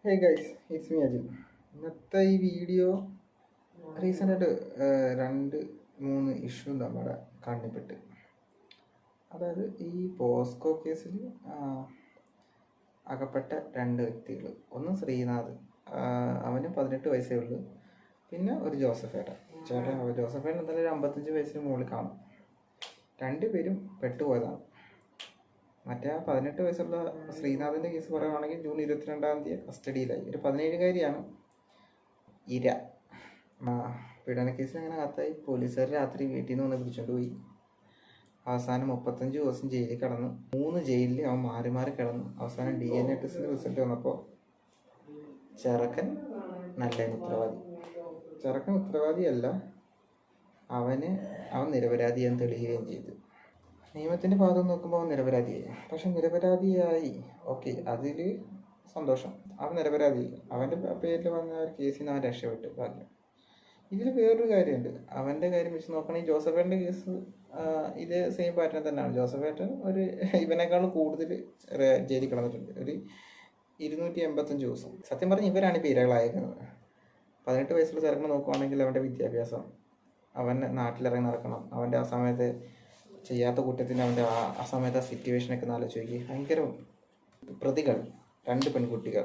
Hey guys, it's me Ajin. ഇന്നത്തെ ഈ video റീസെൻ്റായിട്ട് രണ്ട് മൂന്ന് ഇഷ്യൂ നമ്മുടെ കണ്ണിൽപ്പെട്ട്. അതായത് ഈ പോസ്കോ കേസിൽ അകപ്പെട്ട രണ്ട് വ്യക്തികൾ. ഒന്ന് ശ്രീനാഥ്, അവന് 18 വയസ്സേ ഉള്ളൂ. പിന്നെ ഒരു ജോസഫേട്ടൻ. ജോസഫേട്ടൻ എന്തായാലും ഒരു 55 വയസ്സിന് മുകളിൽ കാണും. രണ്ടുപേരും പെട്ടുപോയതാണ്. മറ്റേ 18 വയസ്സുള്ള ശ്രീനാഥിൻ്റെ കേസ് പറയുകയാണെങ്കിൽ ജൂൺ 22-ാം തീയതി കസ്റ്റഡിയിലായി. ഒരു 17-കാരിയാണ് ഇര. പീഡന കേസിൽ അങ്ങനെ കത്തായി. പോലീസുകാർ രാത്രി വീട്ടിൽ നിന്ന് വന്ന് പിടിച്ചോണ്ട് പോയി. അവസാനം 35 ദിവസം ജയിലിൽ കിടന്നു. 3 ജയിലിൽ അവൻ മാറി മാറി കിടന്നു. അവസാനം DNA ടെസ്റ്റിൻ്റെ റിസൾട്ട് വന്നപ്പോൾ ചെറുക്കൻ നല്ല ഉത്തരവാദി. ചെറുക്കൻ ഉത്തരവാദിയല്ല, അവൻ നിരപരാധിയെന്ന് തെളിയുകയും ചെയ്തു. നിയമത്തിൻ്റെ ഭാഗത്ത് നോക്കുമ്പോൾ അവൻ നിരപരാധിയായി. പക്ഷെ നിരപരാധിയായി, ഓക്കെ, അതിൽ സന്തോഷം. അവൻ നിരപരാധിയായി. അവൻ്റെ പേരിൽ വന്ന ഒരു കേസിൽ നിന്ന് അവൻ രക്ഷപ്പെട്ടു. ഭാഗ്യം. ഇതിൽ വേറൊരു കാര്യമുണ്ട്. അവൻ്റെ കാര്യം വെച്ച് നോക്കുകയാണെങ്കിൽ ജോസഫേട്ടൻ്റെ കേസ് ഇതേ സെയിം പാറ്റേൺ തന്നെയാണ്. ജോസഫേട്ടൻ ഇവനേക്കാൾ കൂടുതൽ ജയിലിൽ കിടന്നിട്ടുണ്ട്. ഒരു 285 ദിവസം. സത്യം പറഞ്ഞ് ഇവരാണ് ഇപ്പോൾ ഇരകളായിരിക്കുന്നത്. 18 വയസ്സുള്ള ചെറുക്കനെ നോക്കുവാണെങ്കിൽ അവൻ്റെ വിദ്യാഭ്യാസം, അവൻ നാട്ടിലിറങ്ങി നടക്കണം, അവൻ്റെ ആ സമയത്ത് ചെയ്യാത്ത കുറ്റത്തിന് അവൻ്റെ ആ സമയത്ത് ആ സിറ്റുവേഷനൊക്കെ ആലോചിച്ച് ഭയങ്കര പ്രതികൾ 2 പെൺകുട്ടികൾ.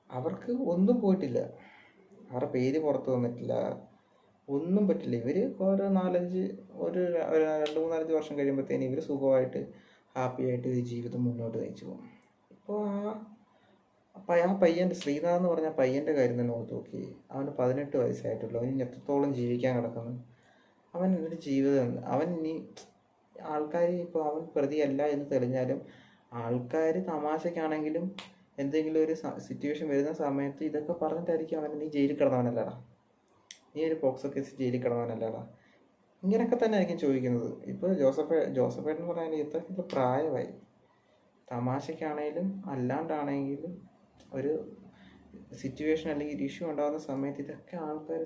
അവർക്ക് ഒന്നും പോയിട്ടില്ല, അവരുടെ പേര് പുറത്ത് വന്നിട്ടില്ല, ഒന്നും പറ്റില്ല. ഇവർ ഒരു 2-3-5 വർഷം കഴിയുമ്പോഴത്തേന് ഇവർ സുഖമായിട്ട് ഹാപ്പി ആയിട്ട് ഈ ജീവിതം മുന്നോട്ട് നയിച്ചു പോകും. ഇപ്പോൾ ആ പയ്യൻ്റെ ശ്രീനാഥ് എന്ന് പറഞ്ഞ പയ്യൻ്റെ കാര്യം തന്നെ നോക്കി. അവന് 18 വയസ്സായിട്ടുള്ളൂ. അവന് എത്രത്തോളം ജീവിക്കാൻ കിടക്കുന്നു. അവൻ ഒരു ജീവിതം. അവൻ ഇനി ആൾക്കാർ ഇപ്പോൾ അവൻ പ്രതിയല്ല എന്ന് തെളിഞ്ഞാലും ആൾക്കാർ തമാശക്കാണെങ്കിലും എന്തെങ്കിലും ഒരു സിറ്റുവേഷൻ വരുന്ന സമയത്ത് ഇതൊക്കെ പറഞ്ഞിട്ടായിരിക്കും അവൻ നീ ജയിലിൽ കിടന്നവനല്ലടാ, നീ ഒരു പോക്സോ കേസ് ജയിലിൽ കിടന്നവനല്ലടാ, ഇങ്ങനെയൊക്കെ തന്നെ ആയിരിക്കും ചോദിക്കുന്നത്. ഇപ്പോൾ ജോസഫേട്ടൻ പറയാൻ ഇത്രയ്ക്ക് പ്രായമായി. തമാശക്കാണെങ്കിലും അല്ലാണ്ടാണെങ്കിലും ഒരു സിറ്റുവേഷൻ അല്ലെങ്കിൽ ഒരു ഇഷ്യൂ ഉണ്ടാകുന്ന സമയത്ത് ഇതൊക്കെ ആൾക്കാർ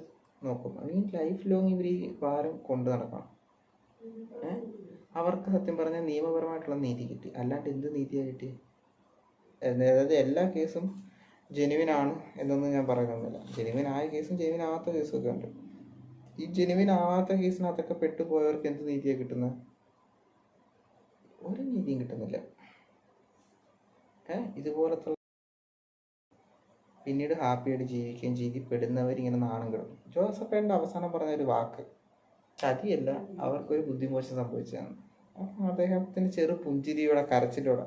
നോക്കും. അല്ലെങ്കിൽ ലൈഫ് ലോങ് ഇവർ ഈ ഭാരം കൊണ്ടു നടക്കണം. അവർക്ക് സത്യം പറഞ്ഞാൽ നിയമപരമായിട്ടുള്ള നീതി കിട്ടി, അല്ലാണ്ട് എന്ത് നീതിയായിട്ട്. അതായത് എല്ലാ കേസും ജെനുവിനാണ് എന്നൊന്നും ഞാൻ പറയുന്നില്ല. ജെനുവിനായ കേസും ജെനുവിനാകാത്ത കേസും ഒക്കെ ഉണ്ട്. ഈ ജെനുവിനാകാത്ത കേസിനകത്തൊക്കെ പെട്ടുപോയവർക്ക് എന്ത് നീതിയാണ് കിട്ടുന്നത്? ഒരു നീതിയും കിട്ടുന്നില്ല. ഇതുപോലത്തെ പിന്നീട് ഹാപ്പിയായിട്ട് ജീവിക്കുകയും ചെയ്ത് പെടുന്നവരിങ്ങനെ നാണം കിടക്കും. ജോസഫേട്ടൻ്റെ അവസാനം പറഞ്ഞൊരു വാക്ക് ചതിയല്ല, അവർക്കൊരു ബുദ്ധിമോശം സംഭവിച്ചതാണ്. അപ്പം അദ്ദേഹത്തിന് ചെറു പുഞ്ചിരിയോടെ കരച്ചിലോടെ